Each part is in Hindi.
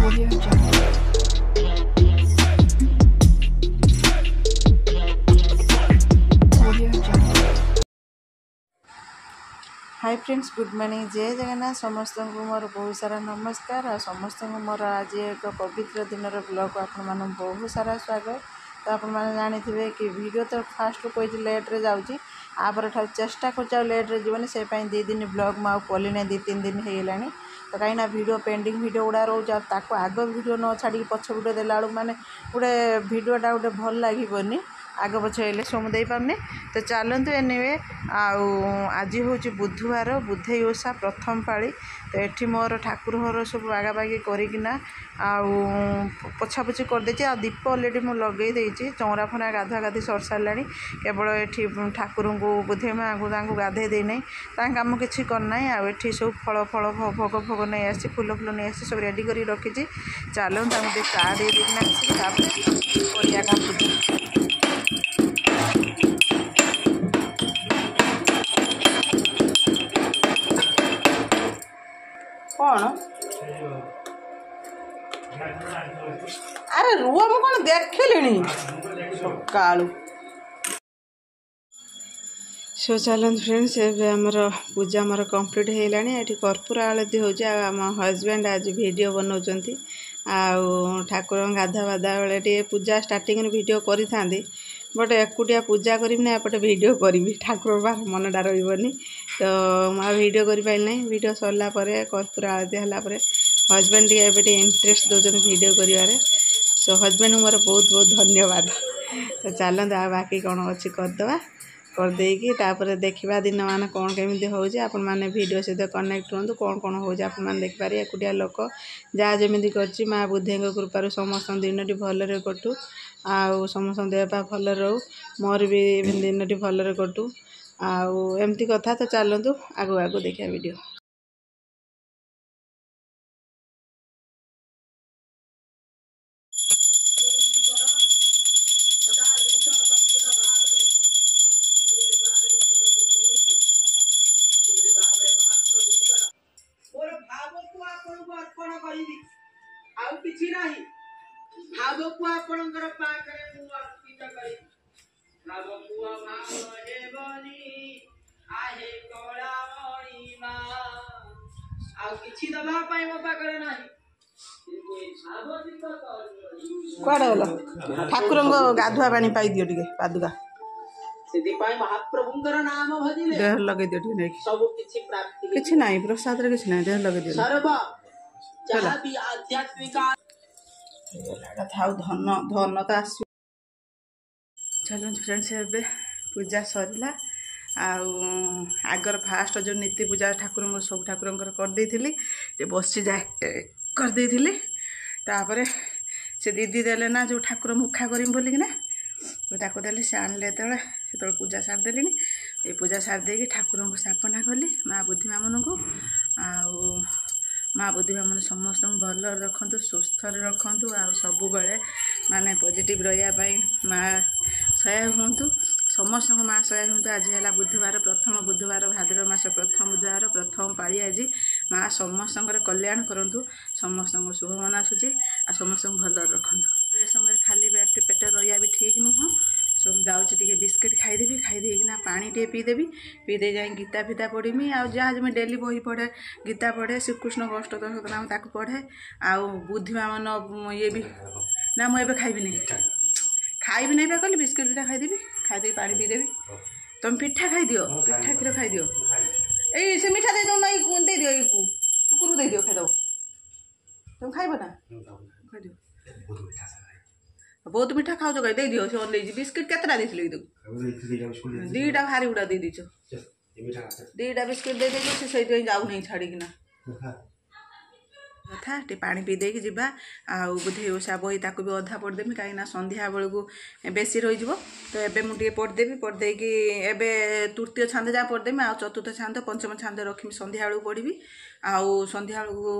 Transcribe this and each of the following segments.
Audio Jungle. Audio Jungle. Hi friends, good morning. जय जगन्नाथ। समस्त को मोर बहुत सारा नमस्कार। आ समस्त को मोर आज एक पवित्र दिन ब्लॉग आपण मान बहुत सारा स्वागत। तो आपण मैंने जानी कि वीडियो तो फास्ट कही लेट्रे जाऊँगी आपर ठार चेष्टा कर लेट्रे जीवन से 2 दिन ब्लॉग मुझे कली ना 2-3 दिन हो गलानी। तो कहीं वीडियो पेंडिंग वीडियो गुड़ा रोज आग वीडियो न छाड़ी पछ वीडियो देला माने गोटे वीडियोटा गोटे भल लगनी आग पछ हेल्ले सोम दे पारनी। तो चलतु एनिवे आज हूँ बुधवार बुधई ओषा प्रथम पाली। तो ये मोर ठाकुर घर सब बागाबागी करना पोछापोछि करदे आ दीप अलरेडी मुझे लगे देती चौरा फरा गाधुआ गाधी सर सारा केवल ये ठाकुर को बुधे माँ को गाधे देना कम किसी करना आठी सब फल फल भोग भोग नहीं आसी फुल फुल नहीं आसी सब रेडी कर रखी। चलो चा दे देना पूजा कौन अरे रुआ मु कौन देखिली सकालू सो चलते फ्रेंड्स एमर पूजा आमर कंप्लीट होगानी ये कर्पूर आलती हो हजबैंड आज वीडियो बनाऊँच ठाकुर गाधा बाधा बेले पूजा स्टार्टिंग वीडियो करी बट एकुटिया पूजा करी ना एपटे वीडियो करी ठाकुर बाहर मनटा रही। तो मैं वीडियो कर पारि वीडियो सरला कर्पूर आलती है हजबैंड टे इंटरेस्ट दौरान वीडियो कर सो हजबैंड मोर बहुत बहुत धन्यवाद। तो चलते आ बाकी कौन अच्छी करदे करदेकी देखा दिन मान कौन केमी होपन मैंने वीडियो सहित कनेक्ट हूँ कौन कौन हो देखिपारे एकुटिया लोक जहाँ जमी कर माँ बुद्धे कृपार समस्त दिन भलरे कटू आउ समस्त देह पा भल रो मोर भी दिन भलरे कटू आमती कथा। तो चलतु आगु आगु देखा वीडियो। कौड़ गल ठाकुर गाधुआ पानी पाई दियो टे पादुका देह लगे दियो नहीं किसी ना प्रसाद किसी ना देह लगे दियो धन धन तो आस। चलो फ्रेंड्स ए पूजा सरला आगर फास्ट जो नीति पूजा ठाकुर सब ठाकुर करदे बसी जाए करदे तापर से दीदी देले ना जो ठाकुर मुखा करम बोलिकिना ताको देले से आणले से पूजा सारदेली ये पूजा सारदे ठाकुर को स्थापना कली माँ बुद्धि मामन को माँ बुद्धि मामन समस्त भल रखु सुस्थ रखु सब बड़े माने पॉजिटिव रही माँ सहाय हूँ समस्त माँ सहाय हूँ। आज है बुधवार प्रथम बुधवार भाद्रव मास प्रथम बुधवार प्रथम पाली आज माँ समस्त कल्याण करूँ समस्त शुभ मनासुची आ समस्त भल रखु। ए समय खाली पेट रहा भी ठीक नुह सो जाऊँगी टे बिस्किट खाईदेवी खाईदेना पानी टे पीदे जाए गीता फीता पढ़मी आ जहाँ जमी डेली बही पढ़े गीता पढ़े श्रीकृष्ण अष्टोत्तर ताक पढ़े आउ बुद्धिमा मन ये भी ना मुझे खाइबी नहीं खाइबी नहीं कहली बिस्किट दुटा खाईदेवी खाईदे पानी पीदेवी तुम पिठा खाई दियो पिठा क्षीर खाई दियो ए से मिठा दे दो ना दे दियो कुकुर दे दियो खाईद तुम खाइब ना खाई बहुत मीठा खाऊ कहीं दे दियो से ओल्ले बिस्किट केतटा देथिले दीटा भारी गुड़ा दे दीचो दीटा बिस्किट दे देछो से सही जाऊ नहीं छाड़ीकिना कथा टे पानी पी देकी जीवा आउ बुधे ओषा बही ताकू भी अधा पढ़देमी कहीं संध्या बेलू बेसी रही तो एबे मुझे पढ़देवी पढ़देकी एबे तृतीय छांद जहाँ पढ़देमी आ चतुर्थ छांद पंचम छांद रखी संध्या बेलू पढ़ी आउ संध्या बेलू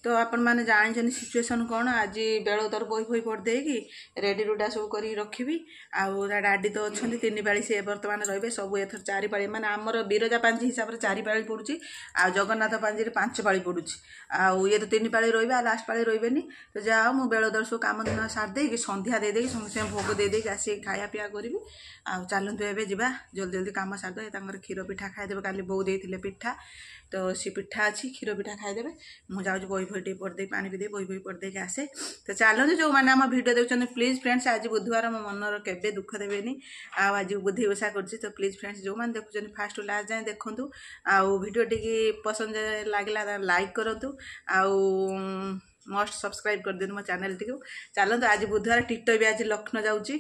तो आपण मैंने जानी सिचुएसन कौन आज बेल तर बही फही पढ़ देगी रेडी रुडा सब कर रखी आउ डाडी तो अच्छा 3 पाली सी बर्तमान रे सब एथर 4 पाली माने आमर बिरजा पांजी हिसाब से 4 पाली पड़ुची आ जगन्नाथ पांजी 5 पाली पड़ुची आउ ये तो 3 पाली रही लास्ट पाली रही तो जाओ मु बेल दर सब कम दिन सार दे संध्या दे दे संगे भोग दे दे आसी खाया पिया करी आ चलतु एवं जा जल्दी जल्दी कम सारदे क्षीर पिठा खाईदे काली बो देते पिठा तो सी पिठा अच्छी क्षीर पिठा खाईदे मुझे बही फही टे पढ़ दे पानी पी बही फही पढ़ देके आसे तो चलते जो मैंने आम भिडियो देखते प्लीज फ्रेंड्स आज बुधवार मो मनर केवे दुख देवेनि आज बुद्धि ओषा कर तो प्लीज फ्रेंड्स जो मैंने देखुं फास्ट लास्ट जाए देखूँ आउ भिडियो टी पसंद लगे लाइक करूँ आउ मस्ट सब्सक्राइब कर दिनु मो चैनल टी चलते आज बुधवार टिटो भी आज लखनऊ जाऊँगी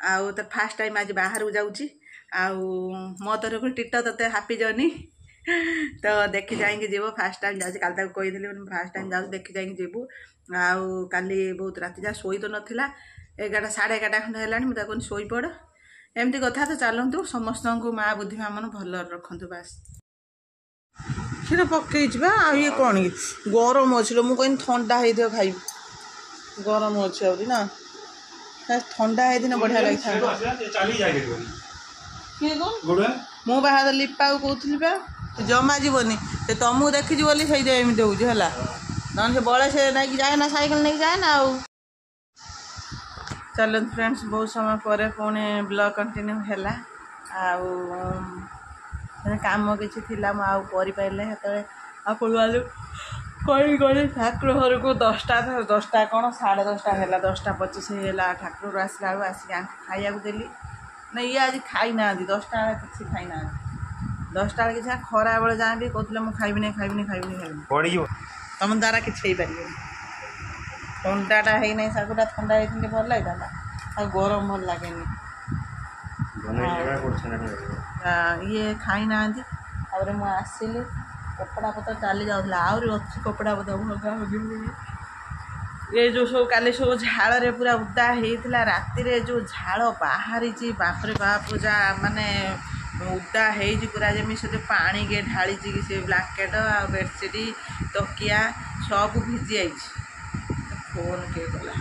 आउ तो फास्ट टाइम आज बाहर जाऊँगी आउ मो तरफ टिटो तोते हापी जर्नी तो देखी जाएंगे जीव फास्ट टाइम जाऊँ काल तक कही फास्ट टाइम जाऊँ देखी जाएंगे जीवु आउ काली बहुत राति जा शोई तो नाला 11 साढ़े 11 खंड है मुझे शोपड़ एमती कथा तो चलतु समस्त को माँ बुद्धिमा मन भल रखु बास क्षीर पकई ये कौन गरम अच्छे मुझे ठंडा हो खाई गरम अच्छे ना ठंडा है बढ़िया लगी मु बाहर लिपा कहूली जमा जीवनी तुमको देखी बोली से एमती हो ना से बड़े से नहीं जाए ना साइकिल नहीं जाए ना आउ चलो फ्रेंड्स बहुत समय पर पुणी ब्लॉग कंटिन्यू है काम किसी थी आउ पारे आपण कही गली ठाकुर घर को 10टा कौन 10:30 है 10:25 है ठाकुर आसला आसिक खाया देली ना ये आज खाई ना 10टा किसी खाई ना 10टा किसी खरा बेले जाए भी कहते मुझे खाइबी तुम द्वारा किसी ठंडाटा है नहीं सागुटा ठंडा है भल लगे आ गरम भल लगे ये खाई ना मुझे आसली कपड़ा पतर चली जाऊला आहरी अच्छी कपड़ा पतर भगा ये जो सब काली सब झाड़ पूरा उदा होता राति जो झाड़ बाहरी बापरे बाप जा माने उदा हो पूरा जमी से पानी के ढाली से ब्लाकेट आ बेडसीट तकिया सब भिजी आई फोन के गला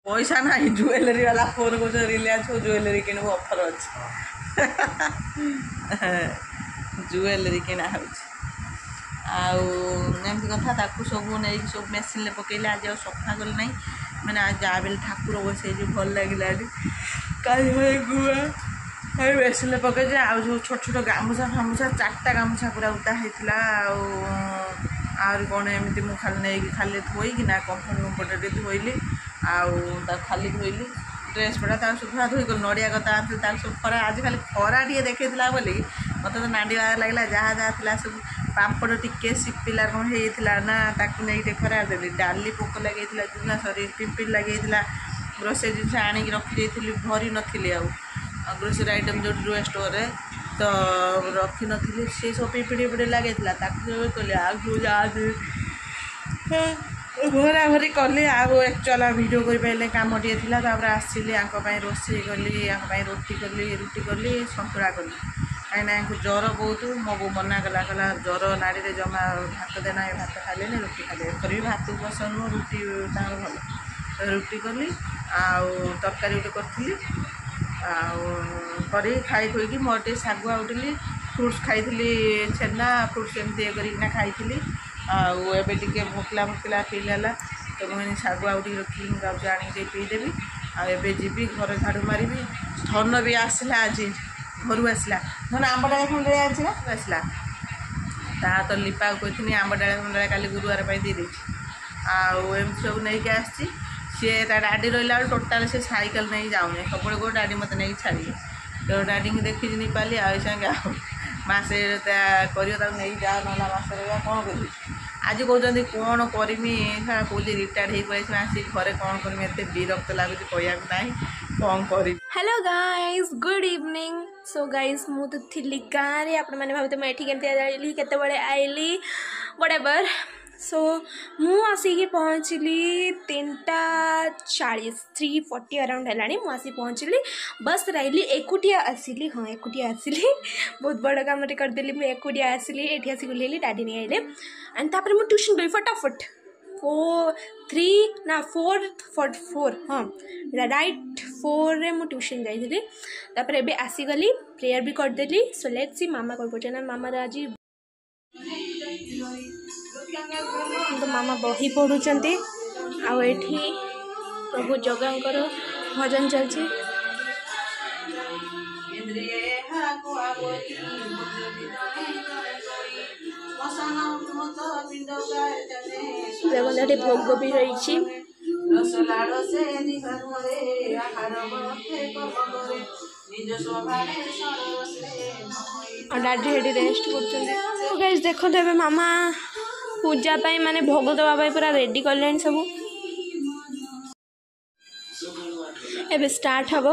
पैसा ना ज्वेलरी वाला फोन को रिलायंस को ज्वेलरी किण ऑफर अच्छे ज्वेलरी किना आमती कथा सब नहीं सब मेसीन पकड़े आज सफा कल ना मैंने आज जा बेले ठाकुर बसे भल लगे कहीं गुआ मेसीन पकड़े आज छोट छोट गामुछा फामुछा 4टा गामुछा पूरा उदा होता आर कौन एमती मुझे खाली धोईकिना कम्फर्ट कम्फर्ट धोइली आउ खाली धोइली ड्रेस पड़ा तार सब धोई गल नड़िया कता आनी सब खरा आज खाली खरा टे देखा बोली मत तो नाड़ी लगे जहाँ जहाँ थी सब पापड़ टिके सिपिला कौन होता ना नहीं खरा देली डाली पोक लगे ना सरी पिंपिल लगे ग्रोसरी जिन आणिक रखी भरी नी ग्रोसरी आइटम जो ड्रुआ स्टोर तो रखी नी सी सब पिंपिड़ी पिड़ी लगे भरा भरी कली आउ एक्चुअल वीडियो कर कम टे थी आसली रोसे कली रोटी कली सतुला कली कहीं ज्वर बहुत मो बो मना कला ज्वर नाड़ी जमा भात देना भात खाले रोटी खाले भी भात पसंद नुह रुटी भल रुटी कली आउ तरकारी गोटे करी खाई खुईकी मोर टे सागुआ उठिली फ्रुट्स खाई छेना फ्रुट्स एमती ये खाई आवे भोकला भोकला फील है तो मुझे सागुआ उठी रखी मुझे आनी पीदेवी आए जी घर झाड़ू मारी धन भी आसला आज घर आसला धन आंब डाले खंडे आसला ता तो लिपा कही आंब डाले खंडे काली गुरुवार दे दी आमती सब नहीं आसी सी डाडी रहा टोटाल से साइकेल नहीं जाऊनी सब गो डाडी मत नहीं छाड़ी तो डाडी की देखी नहीं पाली आगे मसे कर नहीं जाओ ना मसे रहा कौन कर आज कहते कौन करमी कौन रिटायर्ड हो पड़े आसिक घरे कौन करमी एत विरक्त लगुच कहना कौन कर hello guys good evening so guys मुझे थी गाँव में आपण मैंने भावते मुझे केमती आइली केतबे आइली व्हाटएवर सो मु आसिक पहुँचली 3:40 3:40 अराउंड है मुझे पहुँचली बस रही एकुटिया आसिली हाँ एकुटिया आसिली बहुत बड़ कम करदेली मुझे एकुटिया आसिली ये आसिक ओह्लैली डैडी नहीं आइले एंड तापर मुझे ट्यूशन गली फटाफट 4 हाँ राइट 4 रे मु ट्यूशन जाइली तापर एबे आसीगली प्रेयर भी करदेली सो लेट्स सी मामा कौन कर मामा आज तो मामा बही पढ़ुंट आठी प्रभु जगांकर भजन चलती देखते भोग भी रही डैडी हेडी रेस्ट कर देखो तो मामा पूजा पाई माने भोग दवा पूरा रेडी कले सब एबे स्टार्ट हम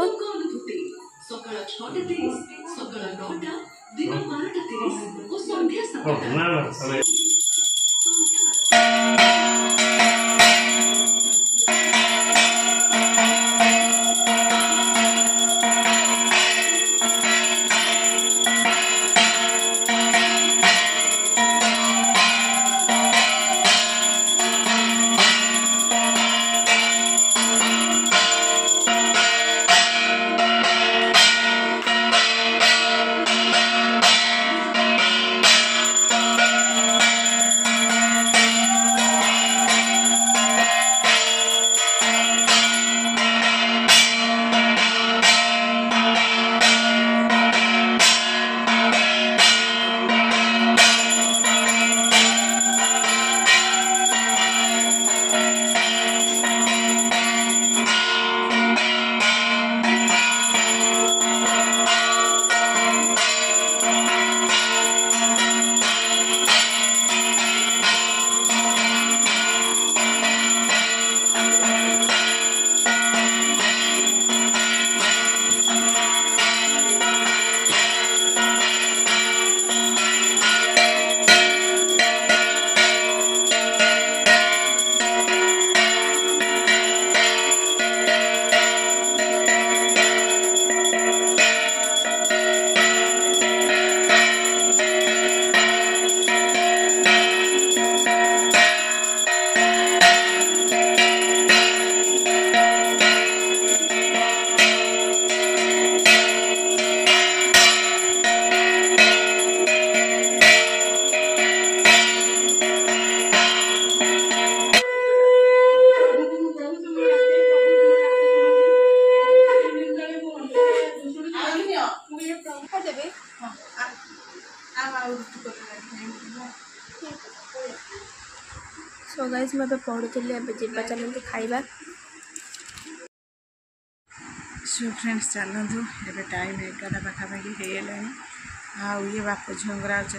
सो गाइस मैं पढ़ुली एवं चलते खाइबा सो फ्रेंड्स चलतु ए टाइम 11 पाखापाखि होगा ये बाप झीर आज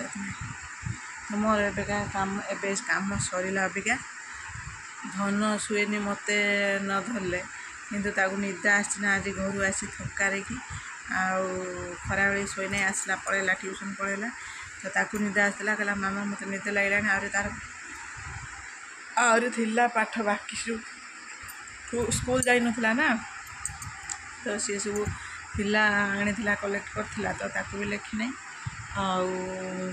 तो मोर एबेका काम एबे काम सरला अबिका धन शुएनि मत न धरले किंतु ताकू निद आसना आज घर आसी थकारे कि खरा बेली शोने आसला पलैला ट्यूशन पलैला तो ताकू निद आसला कहला मामा मत निद लगे आहरी तार आहरी थिला पाठ बाकी स्कूल जाई नथला ना तो सी सब थिला आनी कलेक्ट करथिला तो ताकू भी लेखी नहीं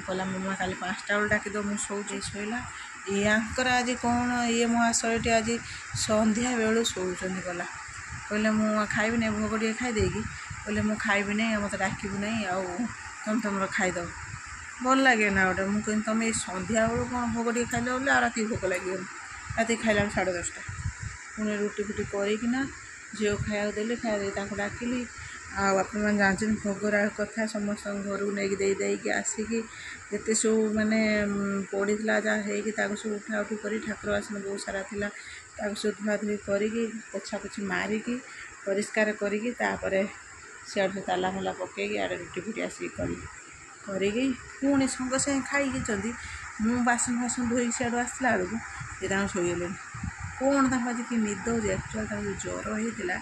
कहला मामा काली 5टा बेल डाक दो मुझे शोचे शोला यांकर आज कौन ये महाशयटी आज संध्या बेलू शोचंदी गला कहले मु खाइबी नहीं भोग टे खाईदेगी कहले मु खाइबी नहीं मत डाकबू नहीं तुम तुम खाईद भल लगे ना गोटे मुझे तुम ये संध्या बेलू कौन भोग टे खाइल बोले राति भोक लगे राति खाइला 10:30 पुणी रुटी फुटी करना झील खाया देली खाया डाकिली आप जानते भोगरा कथा समस्त घर को लेकिन देकी आसिकी जिते सब माने पड़ा जहाँ सब उठा उठी कर ठाकुर आसन बहुत सारा थिला सब धुआ धुई करी पोछा पोछी मारिकी परिष्कार करी सियाड़ से ताला मला पकईकी आड़े रुटी फुटी आसिक करी पुणी संग सागे खाई मु बासन फासन धोई सियाड़ आसला बेलू ये शोले कौन आज कि निद हो एक्चुअल ज्वर होता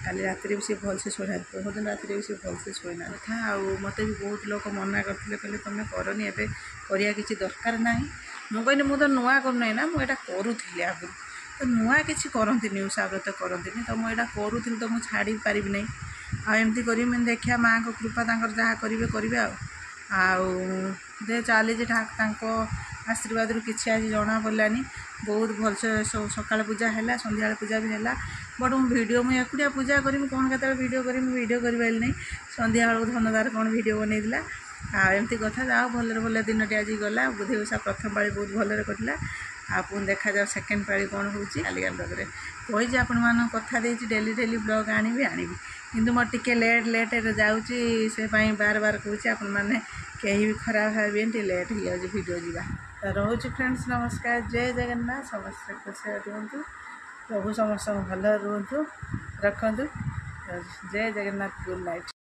काली रात भी सी भलसे शोना बहुत दिन रात भी सी भलसे शोना था मत भी बहुत लोग मना करते कहले तुम करनी एवं करने किसी दरकार ना ମୁଁ କହିଲି ମୁଁ ତ ନୂଆ କରୁନାହିଁ ନା, ମୁଁ ଏଇଟା କରୁଥିଲି ଆଗରୁ, ତ ନୂଆ କିଛି କରନ୍ତିନି, ଓଷା ବ୍ରତ କରନ୍ତିନି, ତ ମୁଁ ଏଇଟା କରୁଥିଲି, ତ ମୁଁ ଛାଡ଼ି ପାରିବି ନାହିଁ। ଆଉ ଏମିତି କରିବି, ମାନେ ଦେଖିବା ମାଆଙ୍କ କୃପା, ତାଙ୍କର ଯାହା କରିବେ କରିବେ। ଆଉ ଯେ ଚାଲିଛି ତାଙ୍କ ଆଶୀର୍ବାଦରୁ କିଛି ଆଜି ଜଣା ପଡ଼ିଲାନି। ବହୁତ ଭଲସେ ସକାଳ ପୂଜା ହେଲା, ସନ୍ଧ୍ୟାବେଳେ ପୂଜା ବି ହେଲା। ବଟ୍ ମୁଁ ଏକୁଟିଆ ପୂଜା କରିବି, କ'ଣ କେତେବେଳେ ଭିଡ଼ିଓ କରିବି, ମୁଁ ଭିଡ଼ିଓ କରିପାରିଲି ନାହିଁ। ସନ୍ଧ୍ୟାବେଳକୁ ଧନଦାର କ'ଣ ଭିଡ଼ିଓ ବନେଇଥିଲା। ଆଉ ଏମିତି କଥା, ଯାଉ ଭଲରେ ଭଲ ଦିନଟି ଆଜି ଗଲା। ବୁଧେଇ ଓଷା ପ୍ରଥମ ପାଳି ବହୁତ ଭଲରେ କଟିଲା। ଆଉ ପୁଣି ଦେଖାଯାଉ ସେକେଣ୍ଡ ପାଳି କ'ଣ ହେଉଛି। କାଲିକା ବ୍ଲଗ୍ରେ କହିଛି, ଆପଣମାନଙ୍କୁ କଥା ଦେଇଛି ଡେଲି ବ୍ଲଗ୍ ଆଣିବି। କିନ୍ତୁ ମୋର ଟିକେ ଲେଟ୍ରେ ଯାଉଛି, ସେ ପାଇଁ ବାର କହୁଛି, ଆପଣମାନେ କେହି ବି ଖରାପ ଭାବିବେନି, ଟିକେ ଲେଟ୍ ହେଇଯାଉଛି ଭିଡ଼ିଓ ଯିବା। ତ ରହୁଛି ଫ୍ରେଣ୍ଡସ୍, ନମସ୍କାର, ଜୟ ଜଗନ୍ନାଥ। ସମସ୍ତେ ଖୁସିରେ ରୁହନ୍ତୁ, ପ୍ରଭୁ ସମସ୍ତଙ୍କୁ ଭଲରେ ରୁହନ୍ତୁ, ରଖନ୍ତୁ। ଜୟ ଜଗନ୍ନାଥ, ଗୁଡ୍ ନାଇଟ୍।